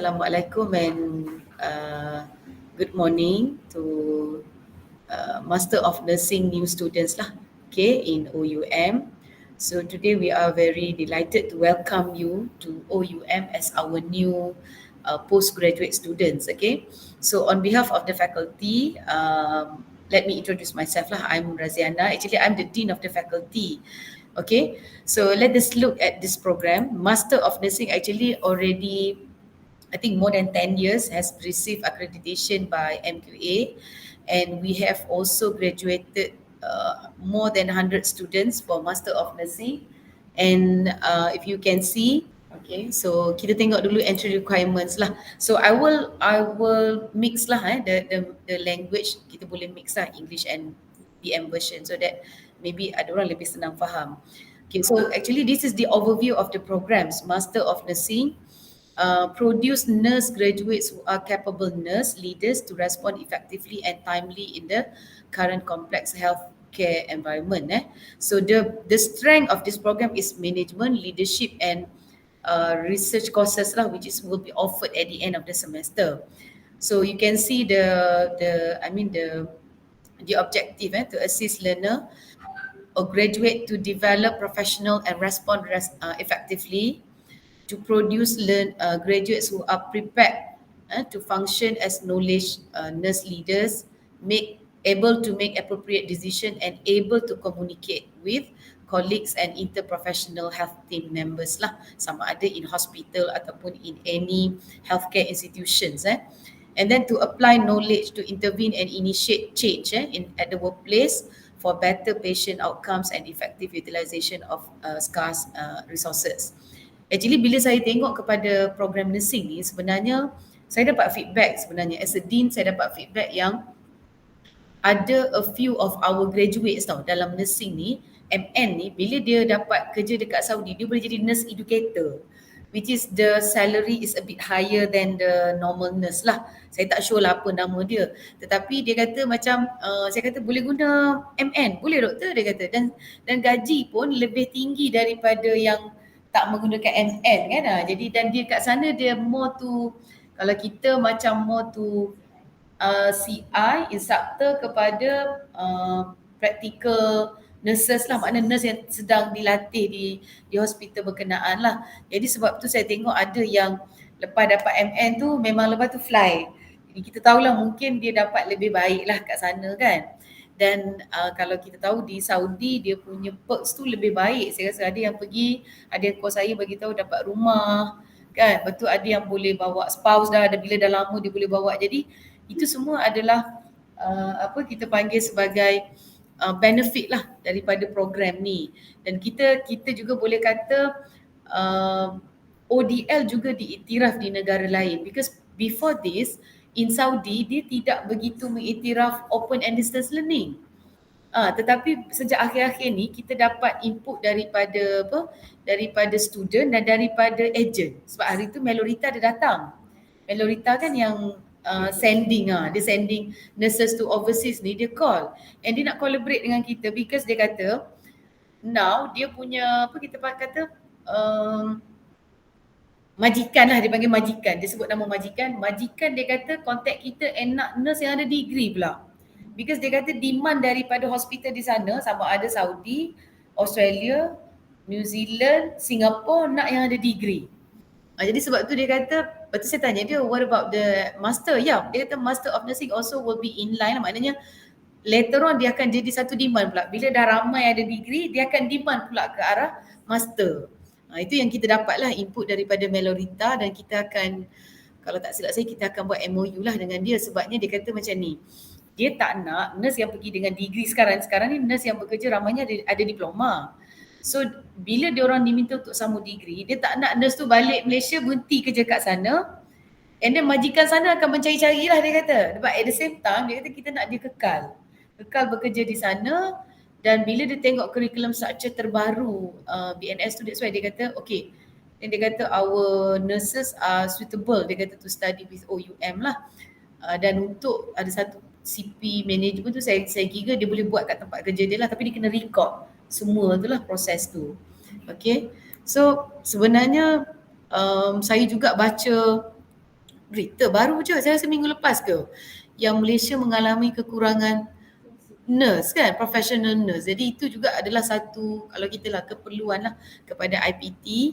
Assalamualaikum and good morning to Master of Nursing new students lah, okay, in OUM. So today we are very delighted to welcome you to OUM as our new postgraduate students, okay. So on behalf of the faculty, let me introduce myself lah. I'm Raziana. Actually, I'm the Dean of the faculty. Okay, so let us look at this program. Master of Nursing actually already, I think more than 10 years, has received accreditation by MQA, and we have also graduated more than 100 students for Master of Nursing. And if you can see, okay, so kita tengok dulu entry requirements lah. So I will mix lah the language, kita boleh mix lah English and PM version so that maybe ada orang lebih senang faham. Okay, so actually this is the overview of the programs. Master of Nursing produce nurse graduates who are capable nurse leaders to respond effectively and timely in the current complex healthcare environment. So the strength of this program is management, leadership and research courses lah, which will be offered at the end of the semester. So you can see the objective to assist learner or graduate to develop professional and respond effectively, to produce graduates who are prepared to function as knowledge nurse leaders, able to make appropriate decision and able to communicate with colleagues and interprofessional health team members lah, sama ada in hospital ataupun in any healthcare institutions. And then to apply knowledge to intervene and initiate change at the workplace for better patient outcomes and effective utilization of scarce resources. Actually bila saya tengok kepada program nursing ni, sebenarnya saya dapat feedback sebenarnya. As a dean, saya dapat feedback yang ada a few of our graduates tau dalam nursing ni, MN ni, bila dia dapat kerja dekat Saudi, dia boleh jadi nurse educator, which is the salary is a bit higher than the normal nurse lah. Saya tak sure lah apa nama dia. Tetapi dia kata macam, saya kata boleh guna MN, boleh doktor, dia kata. Dan gaji pun lebih tinggi daripada yang tak menggunakan MN kan. Jadi dan dia kat sana dia more to, kalau kita macam more to CI, instructor kepada practical nurses lah, maknanya nurse yang sedang dilatih di hospital berkenaan lah. Jadi sebab tu saya tengok ada yang lepas dapat MN tu memang lepas tu fly. Jadi kita tahulah mungkin dia dapat lebih baik lah kat sana kan. Dan kalau kita tahu di Saudi dia punya perks tu lebih baik. Saya rasa ada yang pergi, ada yang kos saya bagi tahu dapat rumah kan. Betul, ada yang boleh bawa spouse dah, ada bila dah lama dia boleh bawa. Jadi itu semua adalah kita panggil sebagai benefit lah daripada program ni. Dan kita juga boleh kata ODL juga diiktiraf di negara lain, because before this in Saudi dia tidak begitu mengiktiraf open and distance learning. Tetapi sejak akhir-akhir ni kita dapat input daripada student dan daripada agent. Sebab hari tu Melorita dia datang. Melorita kan yang dia sending nurses to overseas ni, dia call and dia nak collaborate dengan kita, because dia kata now dia punya majikan lah, dia panggil majikan, dia sebut nama majikan dia kata contact kita and nak nurse yang ada degree pula, because dia kata demand daripada hospital di sana, sama ada Saudi, Australia, New Zealand, Singapore, nak yang ada degree. Jadi sebab tu dia kata, betul, saya tanya dia, what about the master? Ya, dia kata master of nursing also will be in line lah. Maknanya later on dia akan jadi satu demand pula. Bila dah ramai ada degree, dia akan demand pula ke arah master. Itu yang kita dapat lah input daripada Melorita, dan kita akan, kalau tak silap saya, kita akan buat MOU lah dengan dia. Sebabnya dia kata macam ni, dia tak nak nurse yang pergi dengan degree sekarang ni nurse yang bekerja ramainya ada diploma. So bila dia orang diminta untuk sambung degree, dia tak nak nurse tu balik Malaysia berhenti kerja kat sana, and then majikan sana akan mencari-cari lah, dia kata. But at the same time dia kata kita nak dia kekal bekerja di sana. Dan bila dia tengok curriculum structure terbaru BNS tu, that's why dia kata okay, dan dia kata our nurses are suitable, dia kata to study with OUM lah. Dan untuk ada satu CP management tu, saya kira dia boleh buat kat tempat kerja dia lah, tapi dia kena record semua tu lah proses tu. Okay, so sebenarnya saya juga baca berita baru je, saya rasa minggu lepas ke, yang Malaysia mengalami kekurangan nurse kan, professional nurse. Jadi itu juga adalah satu, kalau kita lah, keperluan lah kepada IPT,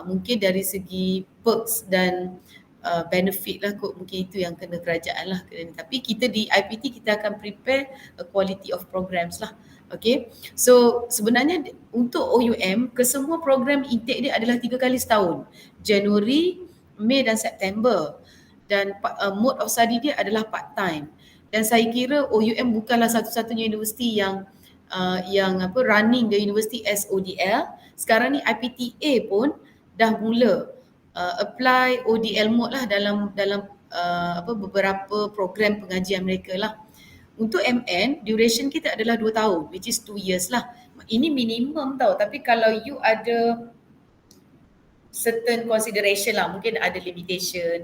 mungkin dari segi perks dan benefit lah kot, mungkin itu yang kena kerajaan lah. Tapi kita di IPT kita akan prepare a quality of programs lah. Okay, so sebenarnya untuk OUM, kesemua program intake dia adalah 3 kali setahun, Januari, Mei dan September, dan mode of study dia adalah part time. Dan saya kira OUM bukanlah satu-satunya universiti yang running the university as ODL. Sekarang ni IPTA pun dah mula apply ODL mode lah dalam beberapa program pengajian mereka lah. Untuk MN, duration kita adalah 2 tahun, which is 2 years lah. Ini minimum tau, tapi kalau you ada certain consideration lah, mungkin ada limitation,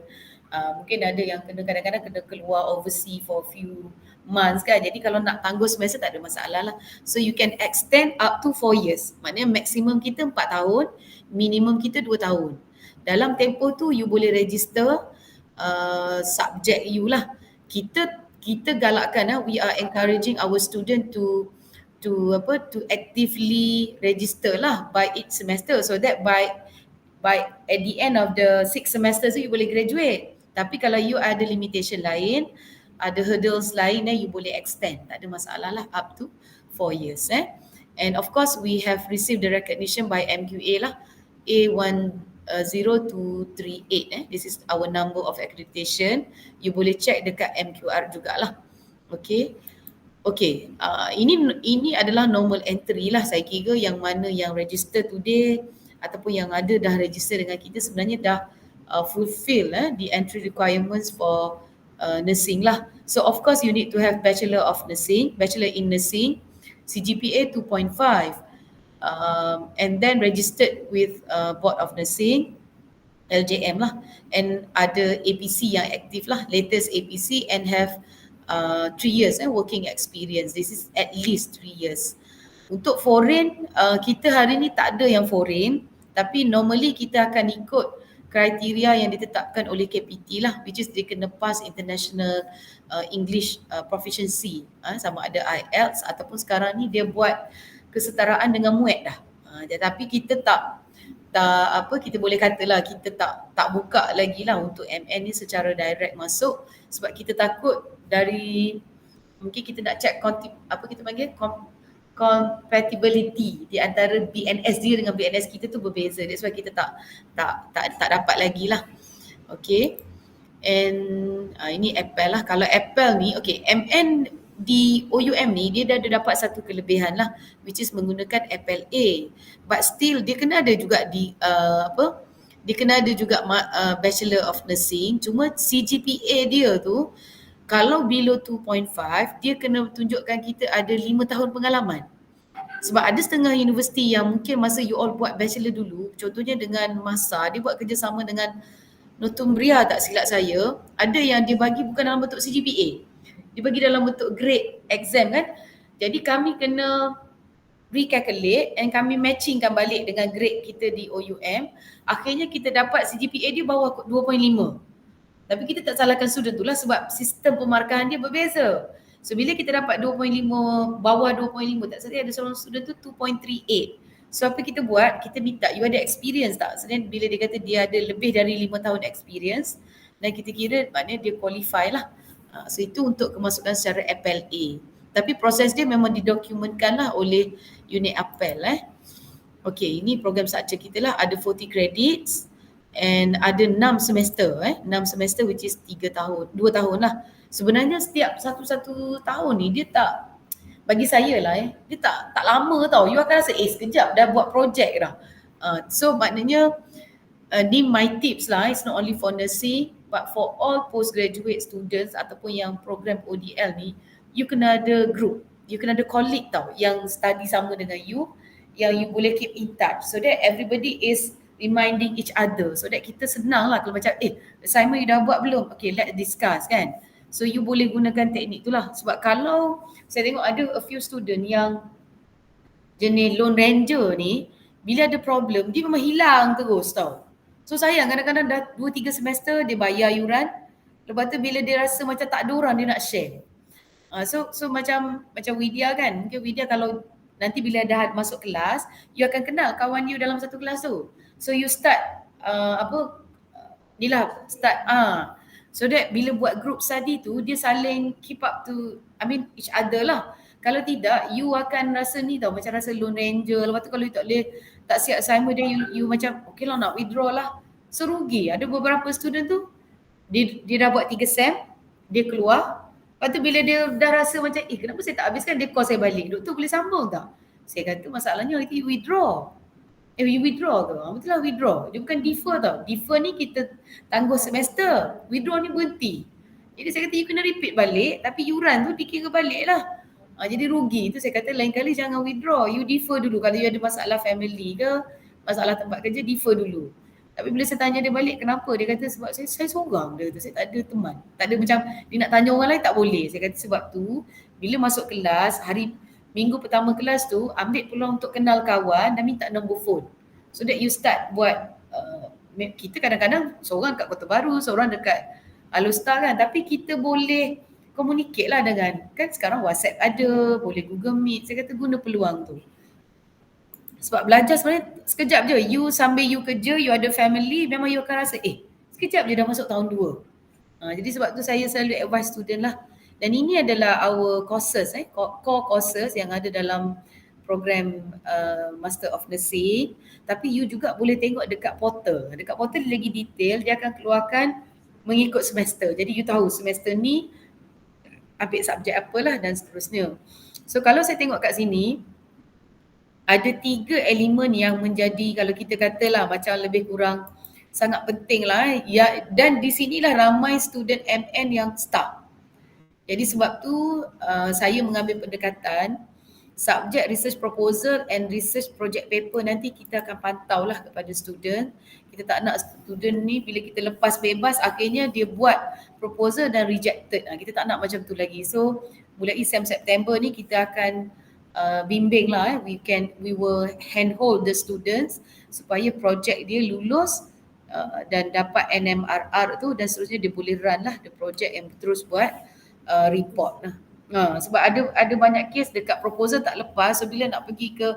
mungkin ada yang kadang-kadang kena keluar overseas for few months kan, jadi kalau nak tangguh semester tak ada masalah lah. So you can extend up to 4 years, maknanya maksimum kita 4 tahun, minimum kita 2 tahun. Dalam tempoh tu you boleh register subjek you lah. Kita galakkan, we are encouraging our student to actively register lah by each semester, so that by at the end of the 6 semester tu you boleh graduate. Tapi kalau you ada limitation lain, ada hurdles lain, you boleh extend, tak ada masalah lah, up to 4 years. And of course we have received the recognition by MQA lah, A10238. This is our number of accreditation. You boleh check dekat MQR jugalah. Okay. Ini adalah normal entry lah, saya kira yang mana yang register today ataupun yang ada dah register dengan kita sebenarnya dah fulfill the entry requirements for nursing lah. So of course you need to have Bachelor in Nursing, CGPA 2.5, and then registered with Board of Nursing, LJM lah, and ada APC yang aktif lah, latest APC, and have 3 years working experience. This is at least 3 years. Untuk foreign, kita hari ni tak ada yang foreign, tapi normally kita akan ikut kriteria yang ditetapkan oleh KPT lah, which is dia kena pass international English proficiency, sama ada IELTS ataupun sekarang ni dia buat kesetaraan dengan MUET dah. Tetapi kita kita boleh katalah kita tak buka lagi lah untuk MN ni secara direct masuk, sebab kita takut dari, mungkin kita nak check compatibility di antara BNS dia dengan BNS kita tu berbeza. That's why kita tak dapat lagi lah. Okay. And ini Apple lah. Kalau Apple ni, okay, MN di OUM ni dia dah dapat satu kelebihan lah, which is menggunakan Apple A. But still dia kena ada juga dia kena ada juga Bachelor of Nursing. Cuma CGPA dia tu kalau below 2.5, dia kena tunjukkan kita ada 5 tahun pengalaman. Sebab ada setengah universiti yang mungkin masa you all buat bachelor dulu, contohnya dengan MASA, dia buat kerjasama dengan Northumbria tak silap saya, ada yang dia bagi bukan dalam bentuk CGPA. Dia bagi dalam bentuk grade exam kan. Jadi kami kena recalculate and kami matchingkan balik dengan grade kita di OUM. Akhirnya kita dapat CGPA dia bawah 2.5. Tapi kita tak salahkan student tu lah, sebab sistem pemarkahan dia berbeza. So bila kita dapat 2.5, bawah 2.5, tak salah ada seorang student tu 2.38. So apa kita buat, kita minta you ada experience tak? So then bila dia kata dia ada lebih dari 5 tahun experience, dan kita kira maknanya dia qualify lah. So itu untuk kemasukan secara FLA. Tapi proses dia memang didokumentkan lah oleh unit apel. Okay, ini program structure kita lah, ada 40 credits. And ada 6 semester, 6 semester which is 3 tahun, 2 tahun lah. Sebenarnya setiap satu tahun ni dia tak, bagi saya lah dia tak lama tau. You akan rasa sekejap dah buat projek dah. So maknanya ni my tips lah, it's not only for nursing but for all postgraduate students ataupun yang program ODL ni, you kena ada group, you kena ada colleague tau yang study sama dengan you, yang you boleh keep in touch, so that everybody is reminding each other, so that kita senang lah kalau macam assignment you dah buat belum? Okay, let's discuss kan. So you boleh gunakan teknik tu lah. Sebab kalau saya tengok ada a few student yang jenis lone ranger ni, bila ada problem dia memang hilang terus tau. So sayang kadang-kadang dah 2-3 semester dia bayar yuran. Lepas tu bila dia rasa macam tak ada orang dia nak share. So macam Widya kan, mungkin Widya kalau nanti bila dah masuk kelas, you akan kenal kawan you dalam satu kelas tu. So you start ni lah start so that bila buat group study tu dia saling keep up to each other lah. Kalau tidak you akan rasa ni tau, macam rasa lone ranger. Lepas tu kalau you tak boleh tak siap assignment dia, you macam okay lah nak withdraw lah. So rugi. Ada beberapa student tu dia dah buat 3 sem, dia keluar. Lepas tu bila dia dah rasa macam kenapa saya tak habiskan, dia call saya balik, doktor boleh sambung tak? Saya kata masalahnya nanti withdraw. You withdraw ke? Betul lah withdraw. Dia bukan defer tau. Defer ni kita tangguh semester. Withdraw ni berhenti. Jadi saya kata you kena repeat balik tapi yuran tu dikira balik lah. Jadi rugi. Itu saya kata lain kali jangan withdraw. You defer dulu. Kalau you ada masalah family ke, masalah tempat kerja, defer dulu. Tapi bila saya tanya dia balik kenapa? Dia kata sebab saya seorang. Dia kata saya tak ada teman. Tak ada macam dia nak tanya orang lain tak boleh. Saya kata sebab tu bila masuk kelas minggu pertama kelas tu ambil peluang untuk kenal kawan dan minta nombor phone. So that you start buat kita kadang-kadang seorang dekat Kota Baru, seorang dekat Alostar kan, tapi kita boleh communicate lah dengan, kan sekarang WhatsApp ada, boleh Google Meet. Saya kata guna peluang tu. Sebab belajar sebenarnya sekejap je. You sambil you kerja, you ada family, memang you akan rasa sekejap je dah masuk tahun 2. Jadi sebab tu saya selalu advise student lah. Dan ini adalah our courses, core courses yang ada dalam program Master of Nursing. Tapi you juga boleh tengok dekat portal. Dekat portal dia lagi detail, dia akan keluarkan mengikut semester. Jadi you tahu semester ni ambil subjek apalah dan seterusnya. So kalau saya tengok kat sini, ada 3 elemen yang menjadi, kalau kita katalah macam lebih kurang sangat penting lah dan di sinilah ramai student MN yang stuck. Jadi sebab tu saya mengambil pendekatan subjek research proposal and research project paper. Nanti kita akan pantau lah kepada student. Kita tak nak student ni bila kita lepas bebas akhirnya dia buat proposal dan rejected. Kita tak nak macam tu lagi. So mulai September ni kita akan bimbing lah. We will handhold the students supaya project dia lulus dan dapat NMRR tu dan seterusnya dia boleh run lah the project yang terus buat report lah. Sebab ada banyak kes dekat proposal tak lepas, so bila nak pergi ke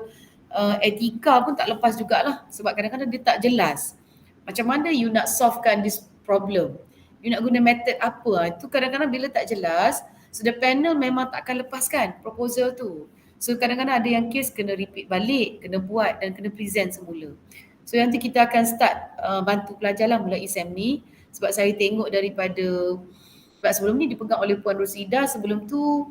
etika pun tak lepas jugalah sebab kadang-kadang dia tak jelas macam mana you nak solvekan this problem, you nak guna method apa. Itu kadang-kadang bila tak jelas, so the panel memang tak akan lepaskan proposal tu. So kadang-kadang ada yang kes kena repeat balik, kena buat dan kena present semula. So nanti kita akan start bantu pelajar lah mulai SEM ni. Sebab saya tengok daripada, sebab sebelum ni dipegang oleh Puan Rosida, sebelum tu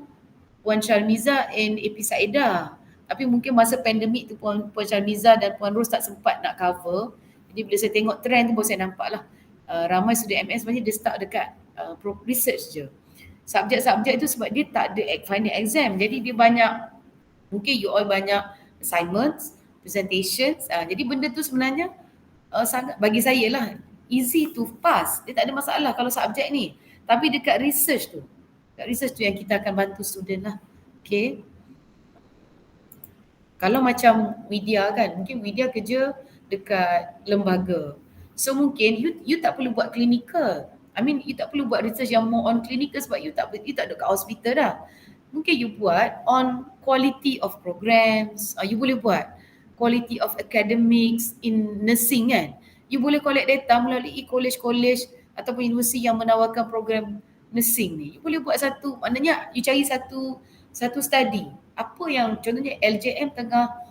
Puan Syarmiza and AP Saedah. Tapi mungkin masa pandemik tu Puan Syarmiza dan Puan Ros tak sempat nak cover. Jadi bila saya tengok trend tu baru saya nampak lah ramai student MS sebenarnya dia start dekat research je. Subjek-subjek tu sebab dia tak ada final exam. Jadi dia banyak, mungkin you all banyak assignments, presentations. Jadi benda tu sebenarnya sangat bagi saya lah easy to pass. Dia tak ada masalah kalau subjek ni. Tapi dekat research tu yang kita akan bantu student lah. Okay. Kalau macam Widya kan, mungkin Widya kerja dekat lembaga. So mungkin you tak perlu buat clinical. You tak perlu buat research yang more on clinical sebab you tak dekat hospital dah. Mungkin you buat on quality of programs. You boleh buat quality of academics in nursing kan. You boleh collect data melalui college-college ataupun universiti yang menawarkan program nursing ni. You boleh buat satu, maknanya you cari satu study. Apa yang contohnya LJM tengah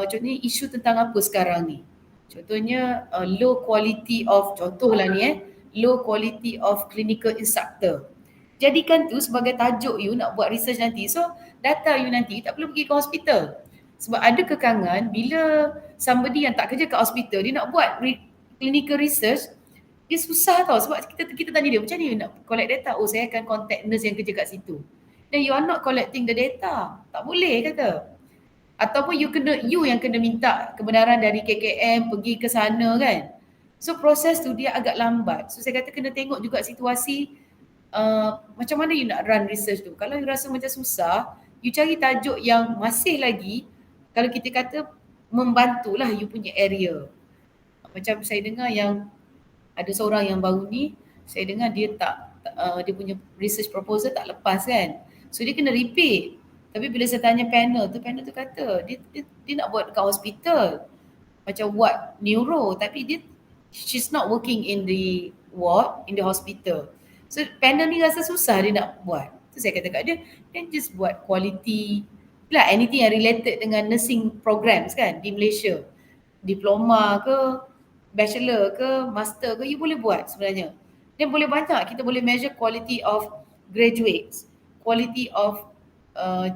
contohnya isu tentang apa sekarang ni. Contohnya low quality of, contohlah ni low quality of clinical instructor. Jadikan tu sebagai tajuk you nak buat research nanti. So data you nanti tak perlu pergi ke hospital. Sebab ada kekangan bila somebody yang tak kerja kat hospital dia nak buat clinical research, dia susah tau sebab kita tanya dia macam ni you nak collect data. Oh saya akan contact nurse yang kerja kat situ. Then you are not collecting the data. Tak boleh kata. Ataupun you yang kena minta kebenaran dari KKM pergi ke sana kan. So proses tu dia agak lambat. So saya kata kena tengok juga situasi macam mana you nak run research tu. Kalau you rasa macam susah, you cari tajuk yang masih lagi, kalau kita kata membantulah you punya area. Macam saya dengar yang ada seorang yang baru ni, saya dengar dia dia punya research proposal tak lepas kan. So dia kena repeat. Tapi bila saya tanya panel tu kata dia nak buat dekat hospital. Macam ward neuro, tapi she's not working in the ward, in the hospital. So panel ni rasa susah dia nak buat. So saya kata kat dia, then just buat quality lah, anything yang related dengan nursing programs kan di Malaysia. Diploma ke, bachelor ke, master ke, you boleh buat sebenarnya. Dan boleh banyak, kita boleh measure quality of graduates, quality of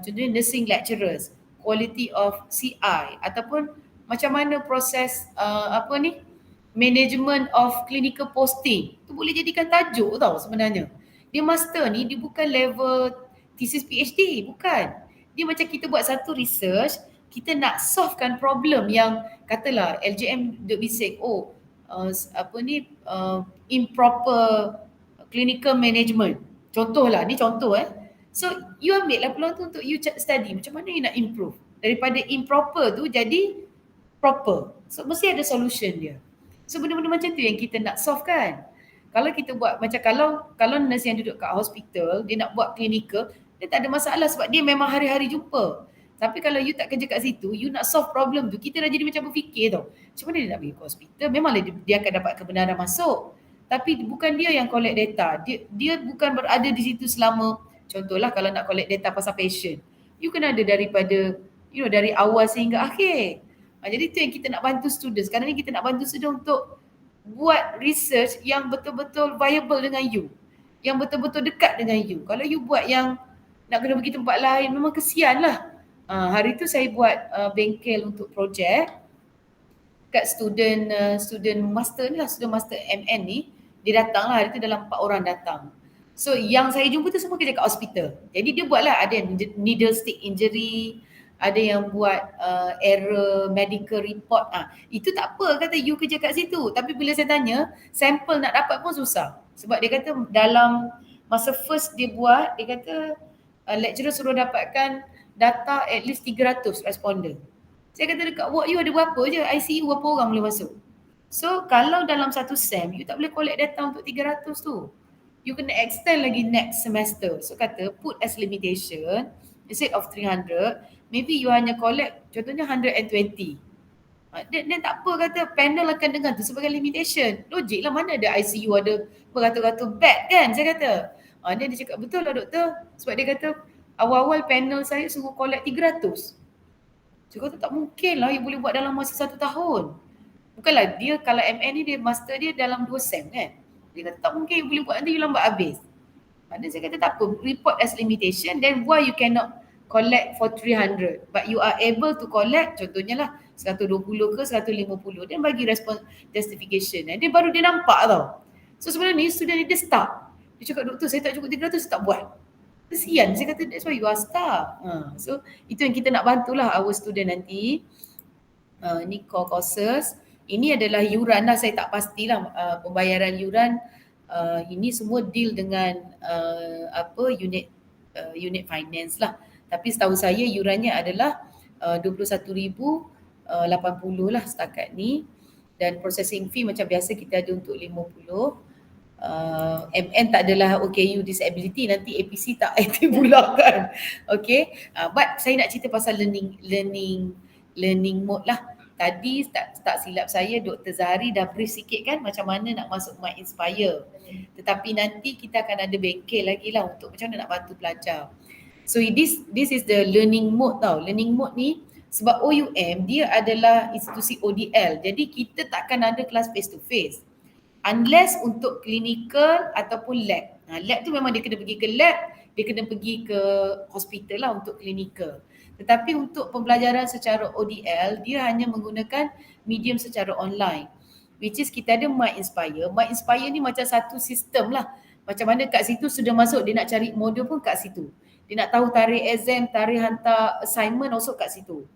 contohnya nursing lecturers, quality of CI ataupun macam mana proses apa ni, management of clinical posting. Tu boleh jadikan tajuk tau sebenarnya. Dia master ni, dia bukan level thesis PhD, bukan. Dia macam kita buat satu research, kita nak solvekan problem yang katalah LJM duk bising, apa ni, improper clinical management. Contohlah, ni contoh So you ambil lah peluang tu untuk you study macam mana you nak improve. Daripada improper tu jadi proper. So mesti ada solution dia. So benda-benda macam tu yang kita nak solve kan. Kalau kita buat macam kalau nurse yang duduk kat hospital, dia nak buat clinical, dia tak ada masalah sebab dia memang hari-hari jumpa. Tapi kalau you tak kerja kat situ, you nak solve problem tu, kita dah jadi macam berfikir tau. Macam mana dia nak pergi ke hospital? Memanglah dia akan dapat kebenaran masuk. Tapi bukan dia yang collect data. Dia bukan berada di situ selama, contohlah kalau nak collect data pasal patient. You kena ada daripada, dari awal sehingga akhir. Jadi tu yang kita nak bantu student. Sekarang ni kita nak bantu student untuk buat research yang betul-betul viable dengan you. Yang betul-betul dekat dengan you. Kalau you buat yang nak kena pergi tempat lain, memang kesian lah. Hari tu saya buat bengkel untuk projek kat student master ni lah, student master MN ni. Dia datang lah, hari tu dalam 4 orang datang. So yang saya jumpa tu semua kerja kat hospital. Jadi dia buat lah, ada yang needle stick injury, ada yang buat error medical report. Itu tak apa, kata you kerja kat situ. Tapi bila saya tanya, sampel nak dapat pun susah. Sebab dia kata dalam masa first dia buat, dia kata lecturer suruh dapatkan data at least 300 responder. Saya kata dekat ward you ada berapa je, ICU berapa orang boleh masuk. So kalau dalam satu SEM, you tak boleh collect data untuk 300 tu. You kena extend lagi next semester. So kata put as limitation, instead of 300, maybe you hanya collect contohnya 120. Dan tak apa, kata panel akan dengar tu sebagai limitation. Logik lah, mana ada ICU ada beratus-ratus bed kan, saya kata. Dia cakap betul lah doktor. Sebab dia kata awal-awal panel saya suruh collect 300. Saya kata tak mungkin lah you boleh buat dalam masa 1 tahun. Bukanlah dia, kalau MN ni dia master dia dalam 2 SEM kan. Dia kata tak mungkin you boleh buat, nanti you lambat habis. Dan saya kata tak apa, report as limitation, then why you cannot collect for 300 but you are able to collect contohnya lah 120 ke 150, dan bagi respon justification. Dia baru dia nampak tau. So sebenarnya student ni dia stuck. Dia cakap doktor saya tak cukup 300, saya tak buat. Kesian, saya kata that's why you are stuck. So itu yang kita nak bantulah our student nanti. Ni core courses. Ini adalah yuran lah, saya tak pastilah pembayaran yuran. Ini semua deal dengan unit finance lah. Tapi setahu saya yurannya adalah 21,080 lah setakat ni. Dan processing fee macam biasa kita ada untuk 50. MN tak adalah OKU disability, nanti APC tak aktif pula kan. Okay, but saya nak cerita pasal learning mode lah. Tadi tak silap saya Dr. Zahari dah brief sikit kan macam mana nak masuk My Inspire. Tetapi nanti kita akan ada bengkel lagi lah untuk macam mana nak bantu pelajar. So this is the learning mode tau. Learning mode ni sebab OUM dia adalah institusi ODL. Jadi kita takkan ada kelas face to face. Unless untuk clinical ataupun lab. Lab tu memang dia kena pergi ke lab, dia kena pergi ke hospital lah untuk clinical. Tetapi untuk pembelajaran secara ODL, dia hanya menggunakan medium secara online. Which is kita ada My Inspire. My Inspire ni macam satu sistem lah. Macam mana kat situ sudah masuk, dia nak cari modul pun kat situ. Dia nak tahu tarikh exam, tarikh hantar assignment also kat situ.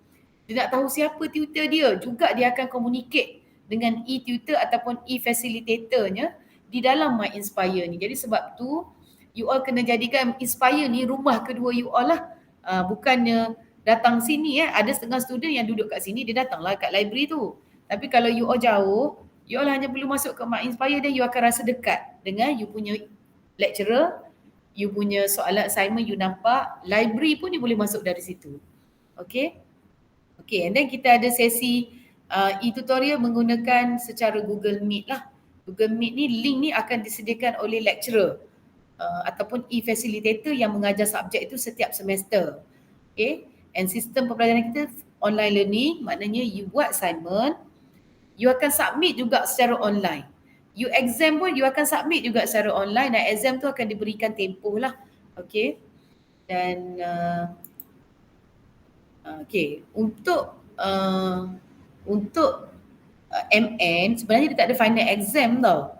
Dia nak tahu siapa tutor dia, juga dia akan communicate dengan e-tutor ataupun e-facilitatornya di dalam My Inspire ni. Jadi sebab tu you all kena jadikan Inspire ni rumah kedua you all lah. Bukannya datang sini ada setengah student yang duduk kat sini, dia datanglah kat library tu. Tapi kalau you all jauh, You all hanya perlu masuk ke My Inspire dan you akan rasa dekat dengan you punya lecturer, you punya soalan assignment you nampak, library pun you boleh masuk dari situ. Okay. Okay, and then kita ada sesi e-tutorial menggunakan secara Google Meet lah. Google Meet ni, link ni akan disediakan oleh lecturer ataupun e-facilitator yang mengajar subjek itu setiap semester. Okay, and sistem pembelajaran kita online learning, maknanya you buat assignment, you akan submit juga secara online. You exam pun you akan submit juga secara online, dan exam tu akan diberikan tempoh lah. Okay, dan okay, untuk MN sebenarnya dia tak ada final exam tau.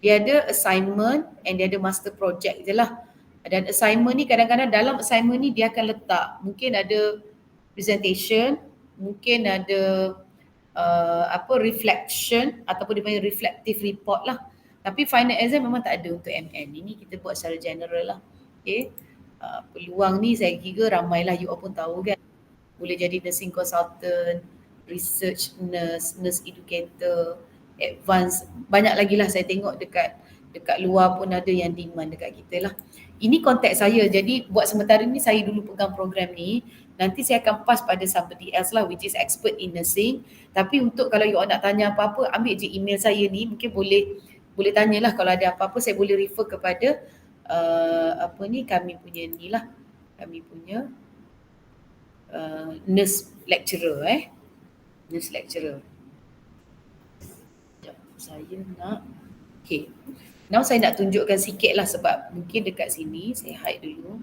Dia ada assignment and dia ada master project je lah. Dan assignment ni kadang-kadang dalam assignment ni dia akan letak mungkin ada presentation, mungkin ada reflection ataupun dia panggil reflective report lah. Tapi final exam memang tak ada untuk MN. Ini kita buat secara general lah. Okay. Peluang ni saya kira ramailah, you all pun tahu kan. Boleh jadi nursing consultant, research nurse, nurse educator, advance, banyak lagi lah. Saya tengok dekat luar pun ada yang demand dekat kita lah. Ini konteks saya, jadi buat sementara ni saya dulu pegang program ni. Nanti saya akan pass pada somebody else lah which is expert in nursing. Tapi untuk kalau you all nak tanya apa-apa, ambil je email saya ni, mungkin boleh tanyalah. Kalau ada apa-apa saya boleh refer kepada kami punya nurse lecturer nurse lecturer. Sekejap, saya nak now saya nak tunjukkan sikit lah sebab mungkin dekat sini saya hide dulu.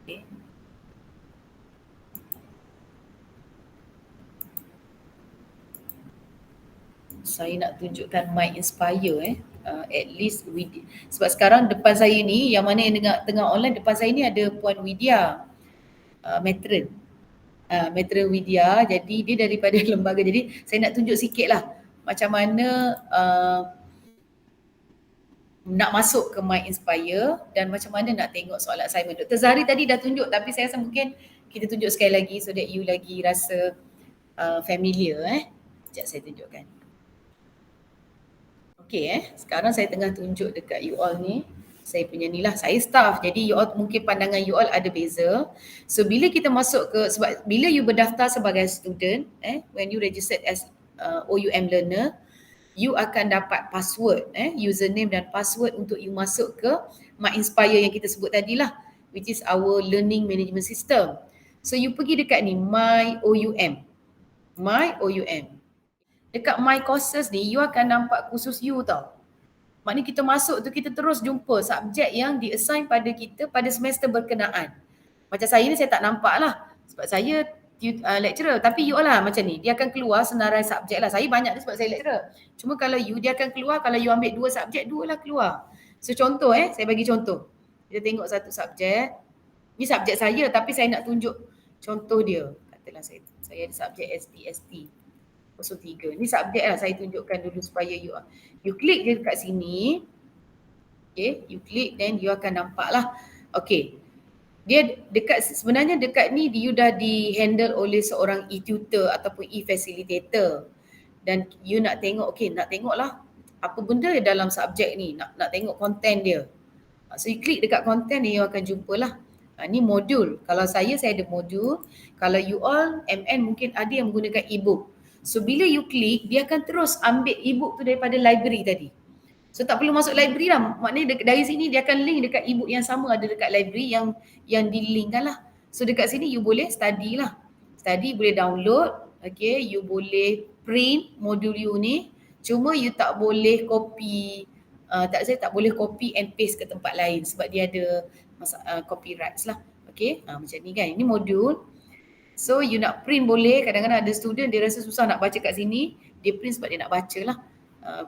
Okay. Saya nak tunjukkan My Inspire at least sebab sekarang depan saya ni, yang mana yang tengah online, depan saya ni ada Puan Widya, matron. Matron Widya, jadi dia daripada lembaga. Jadi saya nak tunjuk sikit lah macam mana nak masuk ke My Inspire dan macam mana nak tengok soalan assignment. Dr. Zahri tadi dah tunjuk, tapi saya rasa mungkin kita tunjuk sekali lagi so that you lagi rasa familiar. Sekejap saya tunjukkan. Okay, sekarang saya tengah tunjuk dekat you all ni. Saya punya ni lah, saya staff, jadi you all mungkin pandangan you all ada beza. So bila kita masuk ke, sebab bila you berdaftar sebagai student, when you registered as OUM learner, you akan dapat password, username dan password untuk you masuk ke My Inspire yang kita sebut tadi lah, which is our learning management system. So you pergi dekat ni, My OUM. Dekat My Courses ni, you akan nampak khusus you tau. Maknanya kita masuk tu, kita terus jumpa subjek yang di-assign pada kita pada semester berkenaan. Macam saya ni saya tak nampak lah sebab saya lecturer, tapi you all lah macam ni. Dia akan keluar senarai subjek lah. Saya banyak ni sebab saya lecturer. Cuma kalau you, dia akan keluar, kalau you ambil 2 subjek, 2 lah keluar. So contoh saya bagi contoh. Kita tengok satu subjek. Ni subjek saya tapi saya nak tunjuk contoh dia. Katalah saya ada subjek ST. 03. Ni subjek lah, saya tunjukkan dulu supaya you klik je dekat sini. Okay, you klik then you akan nampak lah. Okay, dia sebenarnya dekat ni you dah di-handle oleh seorang e-tutor ataupun e-facilitator. Dan you nak tengok, nak tengok lah apa benda dalam subjek ni, nak tengok konten dia. So you klik dekat konten ni, you akan jumpa lah. Ni modul. Kalau saya ada modul. Kalau you all MN mungkin ada yang menggunakan e-book. So bila you klik, dia akan terus ambil e-book tu daripada library tadi. So tak perlu masuk library lah. Maknanya dari sini dia akan link dekat e-book yang sama ada dekat library yang di-linkkan lah. So dekat sini you boleh study lah. Study boleh download. Okay, you boleh print modul you ni. Cuma you tak boleh copy. Saya tak boleh copy and paste ke tempat lain sebab dia ada copyrights lah. Okay, macam ni kan. Ini modul. So you nak print boleh, kadang-kadang ada student dia rasa susah nak baca kat sini, dia print sebab dia nak baca lah.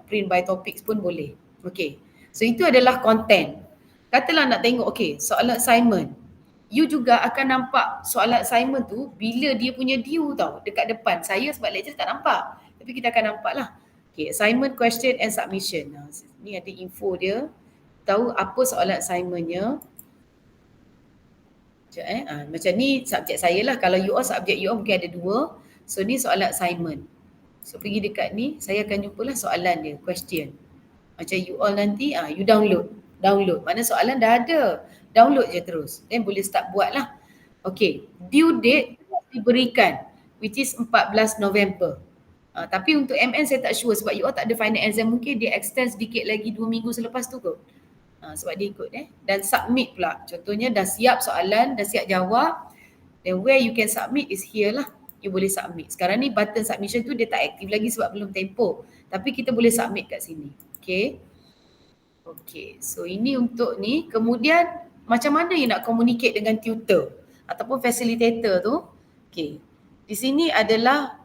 Print by topics pun boleh. Okay, so itu adalah konten. Katalah nak tengok, soalan assignment. You juga akan nampak soalan assignment tu bila dia punya due tau, dekat depan. Saya sebab lecturer tak nampak, tapi kita akan nampak lah. Okay, assignment, question and submission. Ni ada info dia, tahu apa soalan assignmentnya. Macam ni subjek saya lah. Kalau you all subjek you all mungkin ada 2. So ni soalan assignment. So pergi dekat ni, saya akan jumpalah soalan dia, question. Macam you all nanti, you download. Mana soalan dah ada. Download je terus. Then boleh start buat lah. Okay, due date diberikan which is 14 November. Tapi untuk MN saya tak sure sebab you all tak ada final exam, mungkin dia extend sedikit lagi 2 minggu selepas tu kot. Sebab dia ikut dan submit pula. Contohnya dah siap soalan, dah siap jawab. Then where you can submit is here lah. You boleh submit. Sekarang ni button submission tu dia tak aktif lagi sebab belum tempoh. Tapi kita boleh submit kat sini. Okay. Okay, so ini untuk ni. Kemudian macam mana you nak communicate dengan tutor ataupun facilitator tu. Okay, di sini adalah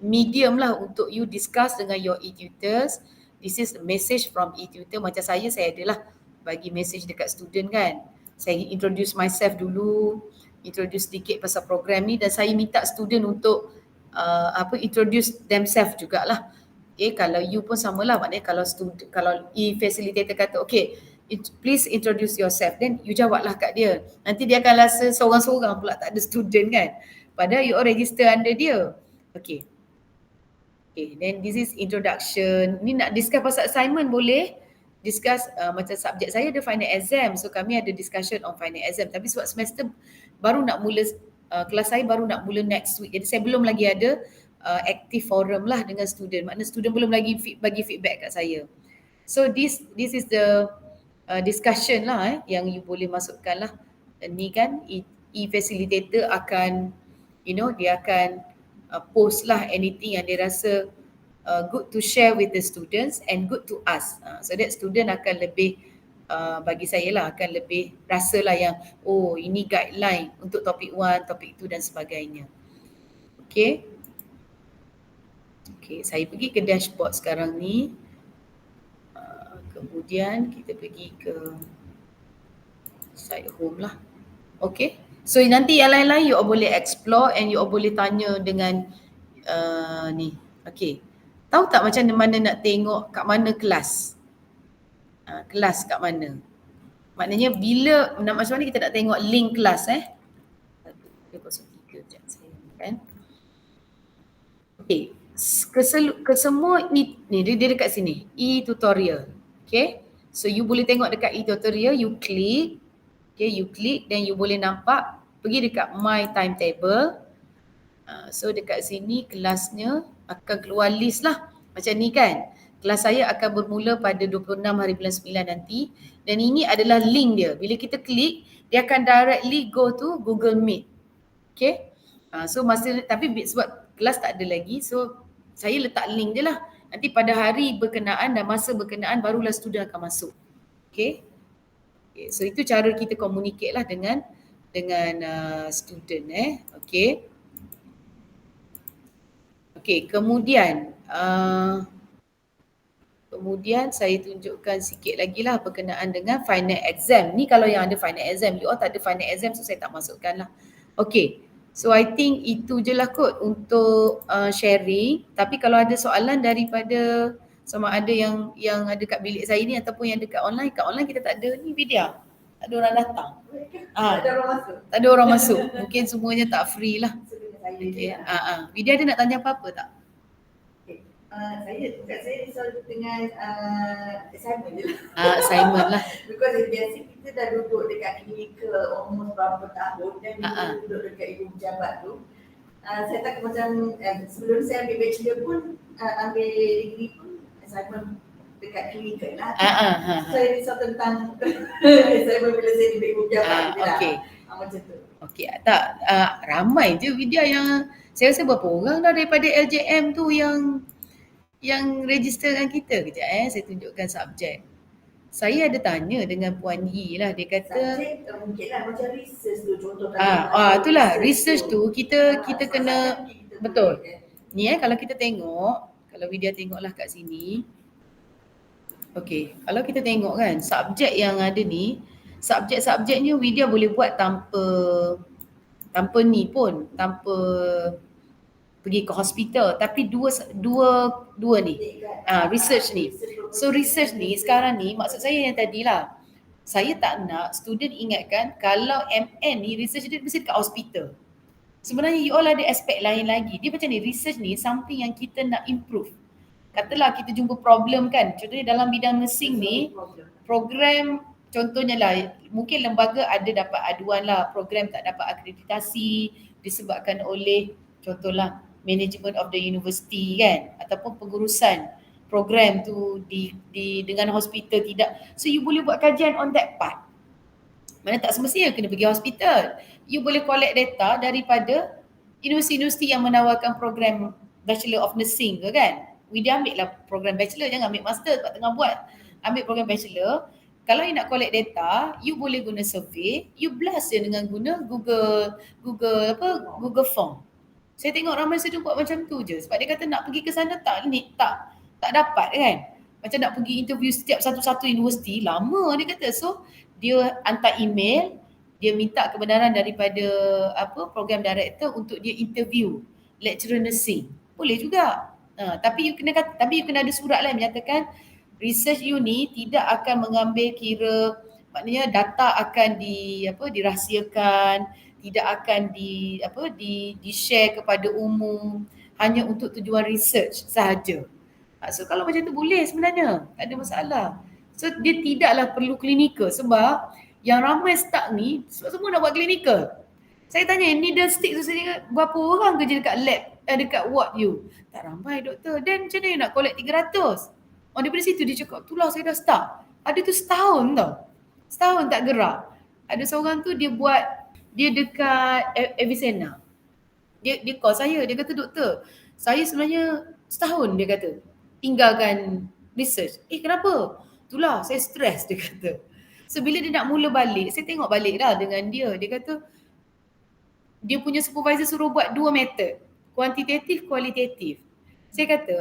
medium lah untuk you discuss dengan your e-tutors. This is a message from e-tutor. Macam saya adalah bagi message dekat student kan. Saya introduce myself dulu, introduce sedikit pasal program ni dan saya minta student untuk introduce themselves jugalah. Okay, kalau you pun samalah, maknanya kalau e-facilitator kata okay, please introduce yourself, then you jawablah kat dia. Nanti dia akan rasa seorang-seorang pula tak ada student kan. Padahal you all register under dia. Okay. Okay, then this is introduction. Ni nak discuss pasal assignment boleh. Discuss macam subjek saya ada final exam. So kami ada discussion on final exam. Tapi sebab semester baru nak mula, kelas saya baru nak mula next week. Jadi saya belum lagi ada active forum lah dengan student. Maknanya student belum lagi bagi feedback kat saya. So this is the discussion lah yang you boleh masukkan lah. Ni kan e-facilitator akan, dia akan post lah anything yang dia rasa good to share with the students and good to us. So that student akan lebih, bagi saya lah, akan lebih rasa lah yang oh ini guideline untuk topik 1, topik 2 dan sebagainya. Okay. Okay, saya pergi ke dashboard sekarang ni. Kemudian kita pergi ke site home lah. Okay. So nanti yang lain-lain you all boleh explore and you all boleh tanya dengan ni. Okay. Tahu tak macam mana nak tengok kat mana kelas? Kelas kat mana? Maknanya bila, macam mana kita nak tengok link kelas 1, 2, 3 sekejap saya kan. Okay. Ke semua ni dia dekat sini, e-tutorial. Okay. So you boleh tengok dekat e-tutorial, you klik. Okay, you klik then you boleh nampak, pergi dekat my timetable. So dekat sini kelasnya akan keluar list lah. Macam ni kan. Kelas saya akan bermula pada 26 hari bulan 9 nanti. Dan ini adalah link dia. Bila kita klik, dia akan directly go to Google Meet. Okay. So tapi sebab kelas tak ada lagi, so saya letak link dia lah. Nanti pada hari berkenaan dan masa berkenaan barulah student akan masuk. Okay. So itu cara kita communicate lah dengan student Okay. Okay, kemudian saya tunjukkan sikit lagi lah berkenaan dengan final exam. Ni kalau yang ada final exam, you all tak ada final exam so saya tak masukkan lah. Okay, so I think itu je lah kot untuk sharing. Tapi kalau ada soalan daripada sama ada yang ada kat bilik saya ni ataupun yang dekat online, kat online kita tak ada ni video. Tak ada orang datang. Tak ada orang masuk. Tak ada orang masuk. Mungkin semuanya tak free lah. Okay. Vidya ada nak tanya apa-apa tak? Saya risau dengan assignment je lah. Assignment lah. Because biasa kita dah duduk dekat klinikal almost berapa tahun dan kita duduk dekat ibu pejabat tu. Saya tak macam sebelum saya ambil bachelor pun, ambil degree pun assignment dekat klinikal lah. Saya risau tentang assignment bila saya duduk ibu pejabat. Okay. Macam tu. Okay, tak ramai je Vidya yang saya rasa berapa orang dah daripada LJM tu yang register dengan kita. Kejap saya tunjukkan subjek. Saya ada tanya dengan Puan Yi lah, dia kata subjek mungkin lah macam research tu contoh itulah research tu kita kena betul. Ni kalau kita tengok, kalau Vidya tengoklah kat sini. Okay, kalau kita tengok kan subjek yang ada ni, subjek-subjeknya Vidya boleh buat tanpa ni pun, tanpa pergi ke hospital, tapi dua ni research ni. So research ni sekarang ni maksud saya yang tadilah, saya tak nak student ingatkan kalau MN ni research dia mesti dekat hospital. Sebenarnya you all ada aspek lain lagi. Dia macam ni, research ni something yang kita nak improve. Katalah kita jumpa problem kan, contohnya dalam bidang nursing ni, program contohnya lah, mungkin lembaga ada dapat aduan lah, program tak dapat akreditasi disebabkan oleh contohlah management of the university kan, ataupun pengurusan program tu di dengan hospital tidak. So you boleh buat kajian on that part. Mana tak semestinya kena pergi hospital. You boleh collect data daripada universiti-universiti yang menawarkan program Bachelor of Nursing ke kan. Dia ambil lah program Bachelor, jangan ambil Master sebab tengah buat. Ambil program Bachelor. Kalau you nak collect data, you boleh guna survey, you blast je dengan guna Google Form. Saya tengok ramai student buat macam tu je. Sebab dia kata nak pergi ke sana tak dapat kan. Macam nak pergi interview setiap satu-satu universiti, lama dia kata. So dia hantar email, dia minta kebenaran daripada program director untuk dia interview lecturer nursing. Boleh juga. Tapi you kena ada surat lah yang menyatakan research you ni tidak akan mengambil kira, maknanya data akan dirahsiakan, tidak akan di-share kepada umum, hanya untuk tujuan research sahaja. So kalau macam tu boleh sebenarnya, tak ada masalah. So dia tidaklah perlu klinikal sebab yang ramai start ni semua nak buat klinikal. Saya tanya needle stick tu saja berapa orang kerja dekat lab, dekat ward you? Tak ramai doktor. Dan macam mana you nak collect 300? Daripada situ dia cakap, itulah saya dah start. Ada tu setahun tau. Setahun tak gerak. Ada seorang tu dia dekat Avicenna. Dia call saya, dia kata doktor, saya sebenarnya setahun dia kata tinggalkan research. Kenapa? Itulah saya stres dia kata. So bila dia nak mula balik, saya tengok balik dah dengan dia. Dia kata dia punya supervisor suruh buat 2 method, kuantitatif, kualitatif. Saya kata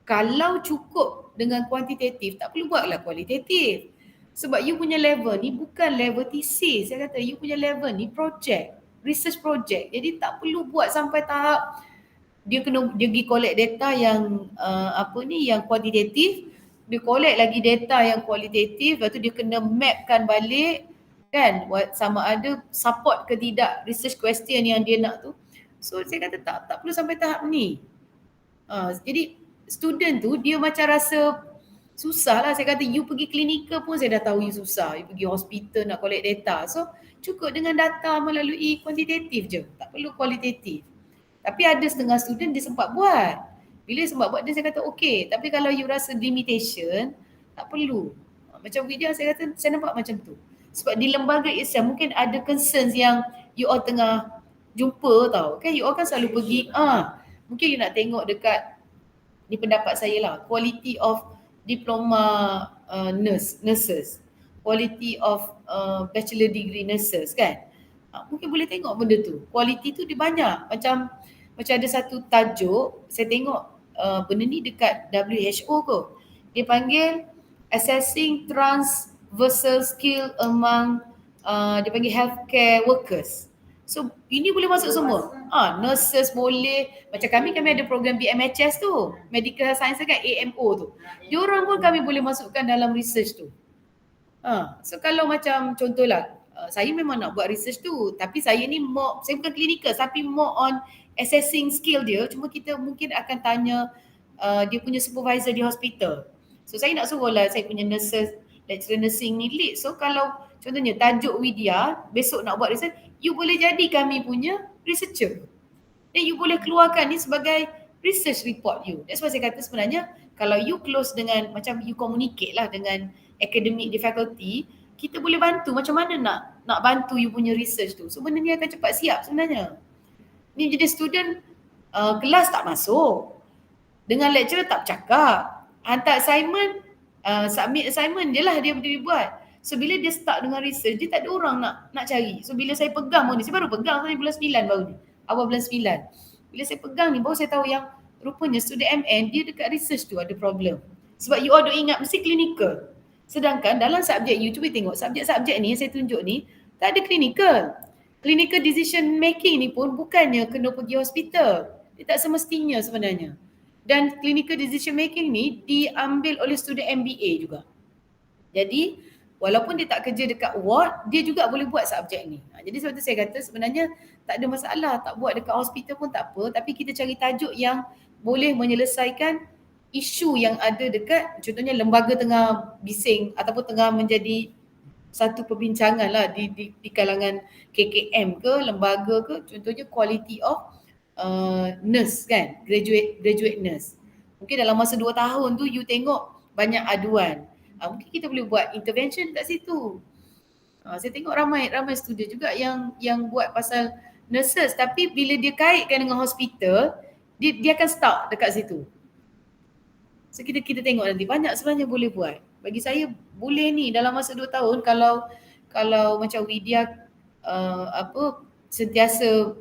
kalau cukup dengan kuantitatif, tak perlu buatlah kualitatif. Sebab you punya level ni bukan level thesis. Saya kata you punya level ni project, research project. Jadi tak perlu buat sampai tahap dia pergi collect data yang yang kuantitatif, dia collect lagi data yang kualitatif, lepas tu dia kena mapkan balik kan, sama ada support ke tidak research question yang dia nak tu. So saya kata tak perlu sampai tahap ni. Jadi student tu dia macam rasa susah lah. Saya kata you pergi klinikal pun saya dah tahu you susah. You pergi hospital nak collect data. So cukup dengan data melalui kuantitatif je, tak perlu kualitatif. Tapi ada setengah student dia sempat buat. Bila sempat buat dia saya kata okey. Tapi kalau you rasa limitation, tak perlu. Macam Widya saya kata saya nampak macam tu. Sebab di lembaga Islam mungkin ada concerns yang you all tengah jumpa tau. Kan you all kan selalu pergi, mungkin you nak tengok dekat, ni pendapat saya lah, quality of diploma nurses, quality of bachelor degree nurses kan. Mungkin boleh tengok benda tu. Quality tu dia banyak. Macam ada satu tajuk, saya tengok benda ni dekat WHO kot. Dia panggil assessing transversal skill among dia panggil healthcare workers. So ini boleh masuk semua. Nurses boleh. Macam kami ada program BMHS tu, Medical Science kan, AMO tu. Diorang pun kami boleh masukkan dalam research tu. So kalau macam contohlah, saya memang nak buat research tu, tapi saya ni saya bukan clinical tapi more on assessing skill dia. Cuma kita mungkin akan tanya dia punya supervisor di hospital. So saya nak suruh lah saya punya nurses, lecturer nursing ni lead. So kalau contohnya tajuk Widya, besok nak buat research, you boleh jadi kami punya researcher. Dan you boleh keluarkan ni sebagai research report you. That's why saya kata sebenarnya kalau you close dengan, macam you communicate lah dengan akademik di faculty, kita boleh bantu macam mana nak bantu you punya research tu. So benda ni akan cepat siap sebenarnya. Ni jadi student kelas tak masuk, dengan lecturer tak bercakap, hantar assignment, submit assignment je lah dia buat. So bila dia start dengan research, dia tak ada orang nak cari. So bila saya pegang ni, saya baru pegang tadi bulan 9 baru ni, awal bulan 9. Bila saya pegang ni baru saya tahu yang rupanya student MN dia dekat research tu ada problem. Sebab you all duk ingat mesti clinical. Sedangkan dalam subjek you, cuba tengok subjek-subjek ni yang saya tunjuk ni, tak ada clinical. Clinical decision making ni pun bukannya kena pergi hospital. Dia tak semestinya sebenarnya. Dan clinical decision making ni diambil oleh student MBA juga. Jadi Walaupun dia tak kerja dekat ward, dia juga boleh buat subjek ni. Jadi sebab tu saya kata sebenarnya tak ada masalah, tak buat dekat hospital pun tak apa, tapi kita cari tajuk yang boleh menyelesaikan isu yang ada dekat, contohnya lembaga tengah bising ataupun tengah menjadi satu perbincangan lah di kalangan KKM ke, lembaga ke, contohnya quality of nurse kan, graduate nurse. Mungkin dalam masa 2 tahun tu you tengok banyak aduan. Mungkin kita boleh buat intervention kat situ. Saya tengok ramai student juga yang buat pasal nurses, tapi bila dia kaitkan dengan hospital, dia akan stuck dekat situ. So kita tengok nanti banyak sebenarnya boleh buat. Bagi saya boleh ni dalam masa 2 tahun kalau macam Widya sentiasa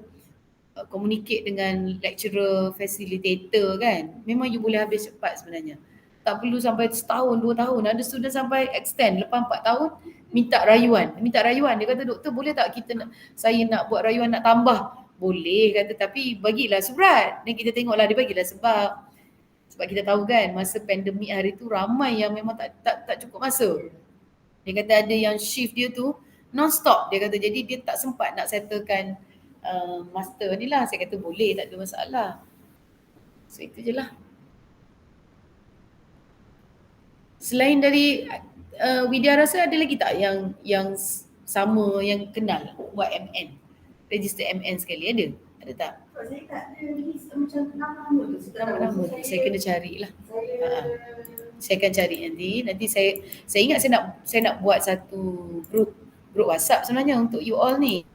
communicate dengan lecturer, facilitator kan, memang you boleh habis cepat sebenarnya. Tak perlu sampai setahun, 2 tahun. Ada student sampai extend lepas 4 tahun minta rayuan. Dia kata, doktor boleh tak saya nak buat rayuan nak tambah? Boleh kata, tapi bagilah surat. Dan kita tengoklah dia bagilah sebab kita tahu kan masa pandemik hari tu ramai yang memang tak cukup masa. Dia kata ada yang shift dia tu non-stop. Dia kata jadi dia tak sempat nak settlekan master ni lah. Saya kata boleh, tak ada masalah. So itu je lah. Selain dari Widya, rasa ada lagi tak yang sama, yang kenal buat MN? Register MN sekali ada? Ada tak? Saya tak ada list macam nama tu. Nama saya kena carilah. Saya akan cari nanti saya ingat saya nak buat satu group WhatsApp sebenarnya untuk you all ni.